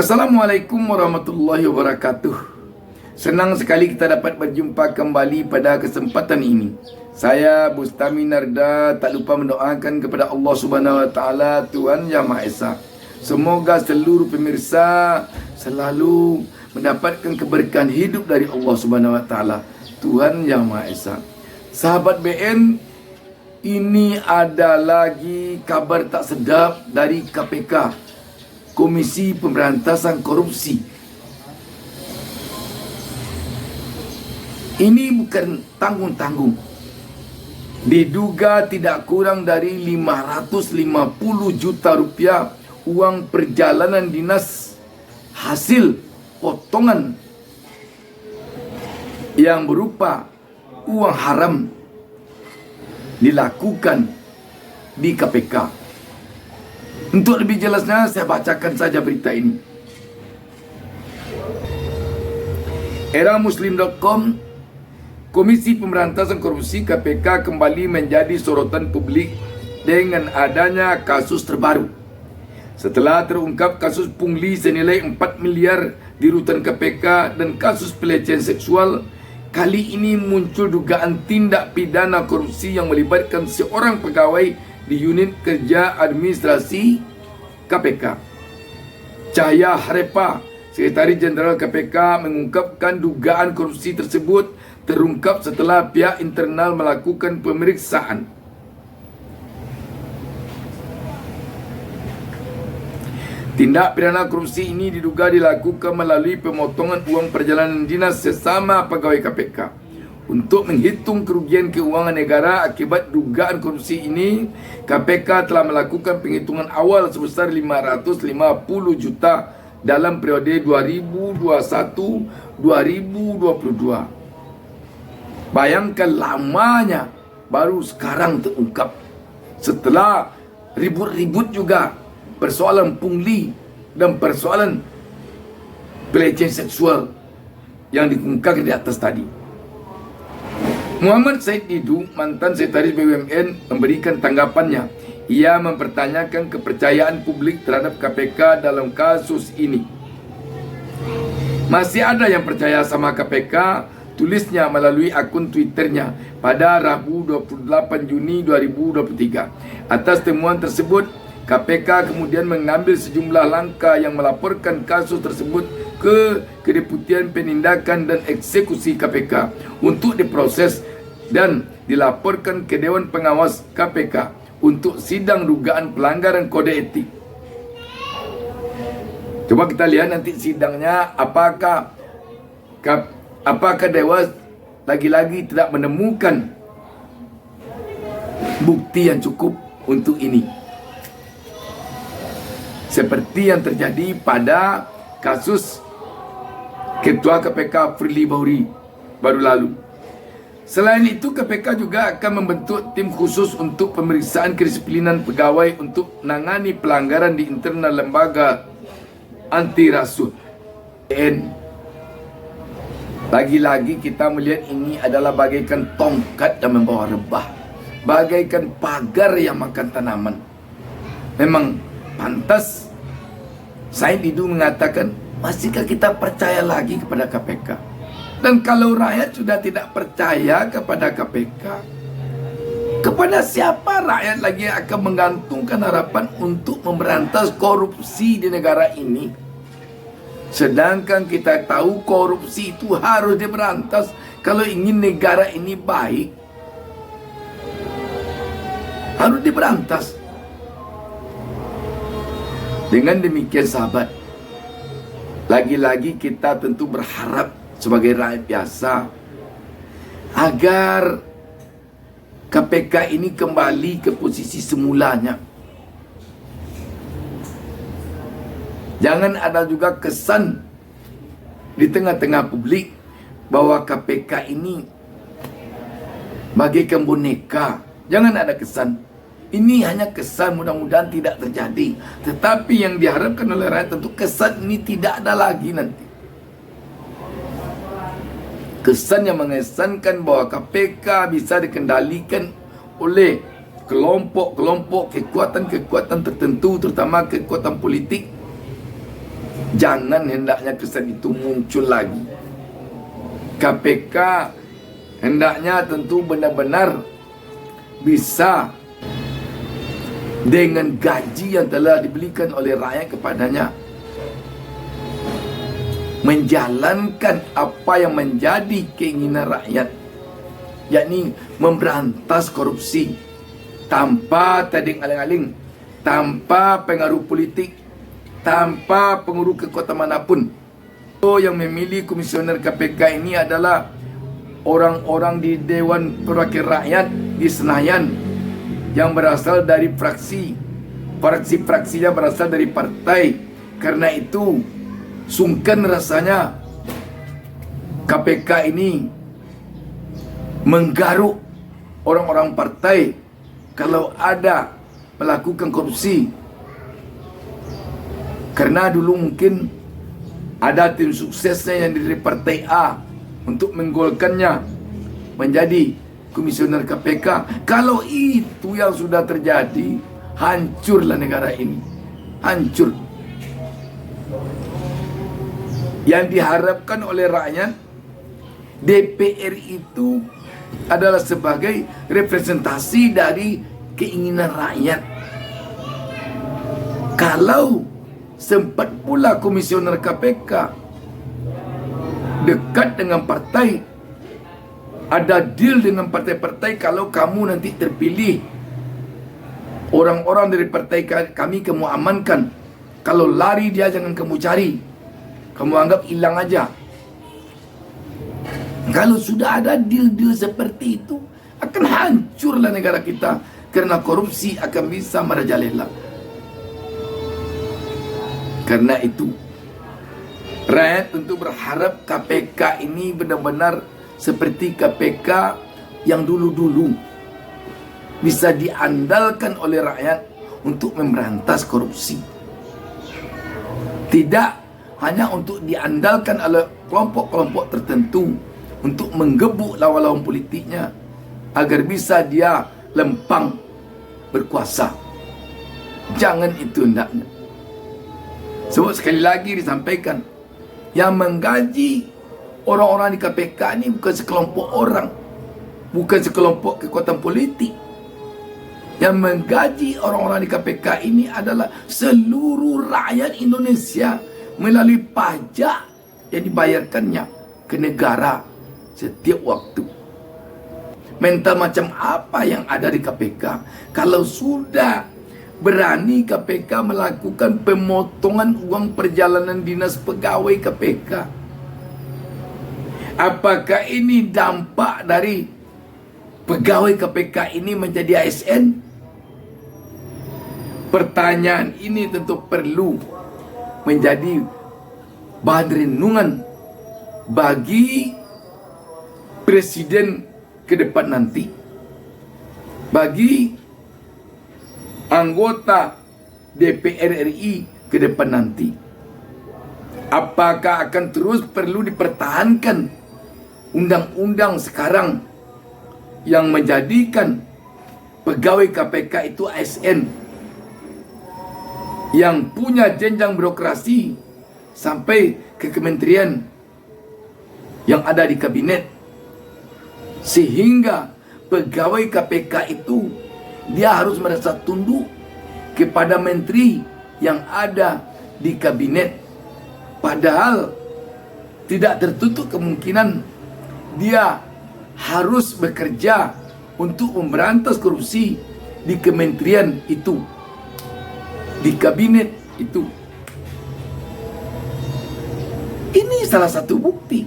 Assalamualaikum warahmatullahi wabarakatuh. Senang sekali kita dapat berjumpa kembali pada kesempatan ini. Saya Bustami Narda tak lupa mendoakan kepada Allah Subhanahu Wa Taala, Tuhan Yang Maha Esa. Semoga seluruh pemirsa selalu mendapatkan keberkahan hidup dari Allah Subhanahu Wa Taala, Tuhan Yang Maha Esa. Sahabat BN, ini ada lagi kabar tak sedap dari KPK, Komisi Pemberantasan Korupsi. Ini bukan tanggung-tanggung. Diduga tidak kurang dari 550 juta rupiah uang perjalanan dinas hasil potongan yang berupa uang haram dilakukan di KPK. Untuk lebih jelasnya, saya bacakan saja berita ini. Eramuslim.com, Komisi Pemberantasan Korupsi KPK kembali menjadi sorotan publik dengan adanya kasus terbaru. Setelah terungkap kasus pungli senilai 4 miliar di rutan KPK dan kasus pelecehan seksual, kali ini muncul dugaan tindak pidana korupsi yang melibatkan seorang pegawai di unit kerja administrasi KPK. Cahaya Harepa, Sekretaris Jenderal KPK, mengungkapkan dugaan korupsi tersebut terungkap setelah pihak internal melakukan pemeriksaan. Tindak pidana korupsi ini diduga dilakukan melalui pemotongan uang perjalanan dinas sesama pegawai KPK. Untuk menghitung kerugian keuangan negara akibat dugaan korupsi ini, KPK telah melakukan penghitungan awal sebesar 550 juta dalam periode 2021-2022. Bayangkan lamanya baru sekarang terungkap. Setelah ribut-ribut juga persoalan pungli dan persoalan pelecehan seksual yang dikemukakan di atas tadi. Muhammad Said Didu, mantan Sekretaris BUMN, memberikan tanggapannya. Ia mempertanyakan kepercayaan publik terhadap KPK dalam kasus ini. Masih ada yang percaya sama KPK, tulisnya melalui akun Twitternya pada Rabu 28 Juni 2023. Atas temuan tersebut, KPK kemudian mengambil sejumlah langkah yang melaporkan kasus tersebut ke Kedeputian Penindakan dan Eksekusi KPK untuk diproses dan dilaporkan ke Dewan Pengawas KPK untuk sidang dugaan pelanggaran kode etik. Coba kita lihat nanti sidangnya, apakah Dewas lagi-lagi tidak menemukan bukti yang cukup untuk ini, seperti yang terjadi pada kasus Ketua KPK Firly Bahuri baru lalu. Selain itu, KPK juga akan membentuk tim khusus untuk pemeriksaan kedisiplinan pegawai untuk menangani pelanggaran di internal lembaga anti rasuah. Lagi-lagi kita melihat ini adalah bagaikan tongkat yang membawa rebah, bagaikan pagar yang makan tanaman. Memang pantas Said Didu mengatakan, masihkah kita percaya lagi kepada KPK? Dan kalau rakyat sudah tidak percaya kepada KPK, kepada siapa rakyat lagi akan menggantungkan harapan untuk memberantas korupsi di negara ini? Sedangkan kita tahu korupsi itu harus diberantas kalau ingin negara ini baik. Harus diberantas. Dengan demikian sahabat, lagi-lagi kita tentu berharap sebagai rakyat biasa agar KPK ini kembali ke posisi semulanya. Jangan ada juga kesan di tengah-tengah publik bahwa KPK ini bagaikan boneka. Jangan ada kesan. Ini hanya kesan, mudah-mudahan tidak terjadi. Tetapi yang diharapkan oleh rakyat tentu kesan ini tidak ada lagi nanti. Kesan yang mengesankan bahwa KPK bisa dikendalikan oleh kelompok-kelompok, kekuatan-kekuatan tertentu, terutama kekuatan politik, Jangan hendaknya kesan itu muncul lagi. KPK hendaknya tentu benar-benar bisa dengan gaji yang telah diberikan oleh rakyat kepadanya menjalankan apa yang menjadi keinginan rakyat, yakni memberantas korupsi tanpa tading aling-aling, tanpa pengaruh politik, tanpa pengaruh kekuatan manapun. Yang memilih komisioner KPK ini adalah orang-orang di Dewan Perwakilan Rakyat di Senayan yang berasal dari fraksi-fraksinya berasal dari partai. Karena itu sungkan rasanya KPK ini menggaruk orang-orang partai kalau ada melakukan korupsi. Karena dulu mungkin ada tim suksesnya yang dari partai A untuk menggolkannya menjadi komisioner KPK. Kalau itu yang sudah terjadi, hancurlah negara ini. Hancur. Yang diharapkan oleh rakyat, DPR itu adalah sebagai representasi dari keinginan rakyat. Kalau sempat pula komisioner KPK dekat dengan partai, ada deal dengan partai-partai, kalau kamu nanti terpilih, orang-orang dari partai kami kamu amankan, kalau lari dia jangan kamu cari, kamu anggap hilang aja. Kalau sudah ada deal-deal seperti itu, akan hancurlah negara kita, karena korupsi akan bisa merajalela. Karena itu rakyat tentu berharap KPK ini benar-benar seperti KPK yang dulu-dulu, bisa diandalkan oleh rakyat untuk memberantas korupsi. Tidak hanya untuk diandalkan oleh kelompok-kelompok tertentu untuk menggebuk lawan-lawan politiknya agar bisa dia lempang berkuasa. Jangan itu hendaknya. Sebab sekali lagi disampaikan, yang menggaji orang-orang di KPK ini bukan sekelompok orang, bukan sekelompok kekuatan politik. Yang menggaji orang-orang di KPK ini adalah seluruh rakyat Indonesia melalui pajak yang dibayarkannya ke negara setiap waktu. Mental macam apa yang ada di KPK kalau sudah berani KPK melakukan pemotongan uang perjalanan dinas pegawai KPK? Apakah ini dampak dari pegawai KPK ini menjadi ASN? Pertanyaan ini tentu perlu menjadi bahan renungan bagi presiden ke depan nanti, bagi anggota DPR RI ke depan nanti. Apakah akan terus perlu dipertahankan undang-undang sekarang yang menjadikan pegawai KPK itu ASN yang punya jenjang birokrasi sampai ke kementerian yang ada di kabinet, sehingga pegawai KPK itu dia harus merasa tunduk kepada menteri yang ada di kabinet. Padahal tidak tertutup kemungkinan dia harus bekerja untuk memberantas korupsi di kementerian itu, di kabinet itu. Ini salah satu bukti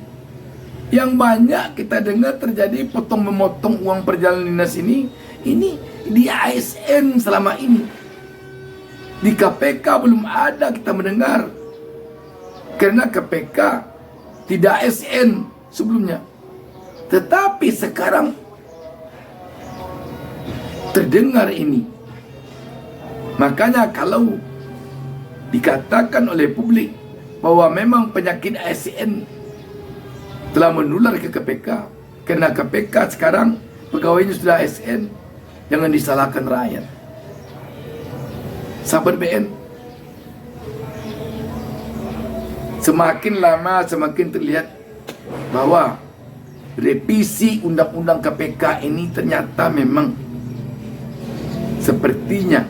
yang banyak kita dengar terjadi potong-memotong uang perjalanan dinas ini di ASN selama ini. Di KPK belum ada kita mendengar, karena KPK tidak ASN sebelumnya. Tetapi sekarang terdengar ini. Makanya kalau dikatakan oleh publik bahwa memang penyakit ASN telah menular ke KPK, karena KPK sekarang pegawainya sudah ASN, jangan disalahkan rakyat. Sahabat BN, Semakin lama semakin terlihat bahwa revisi undang-undang KPK ini ternyata memang sepertinya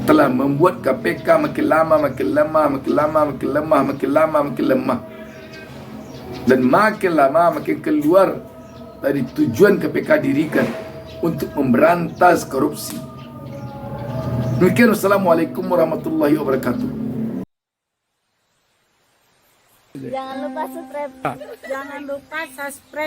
telah membuat KPK makin lama makin lemah, makin lama makin lemah, makin lama makin lemah, dan makin lama makin keluar dari tujuan KPK dirikan untuk memberantas korupsi. Demikian, wassalamualaikum warahmatullahi wabarakatuh. Jangan lupa subscribe. Jangan lupa subscribe.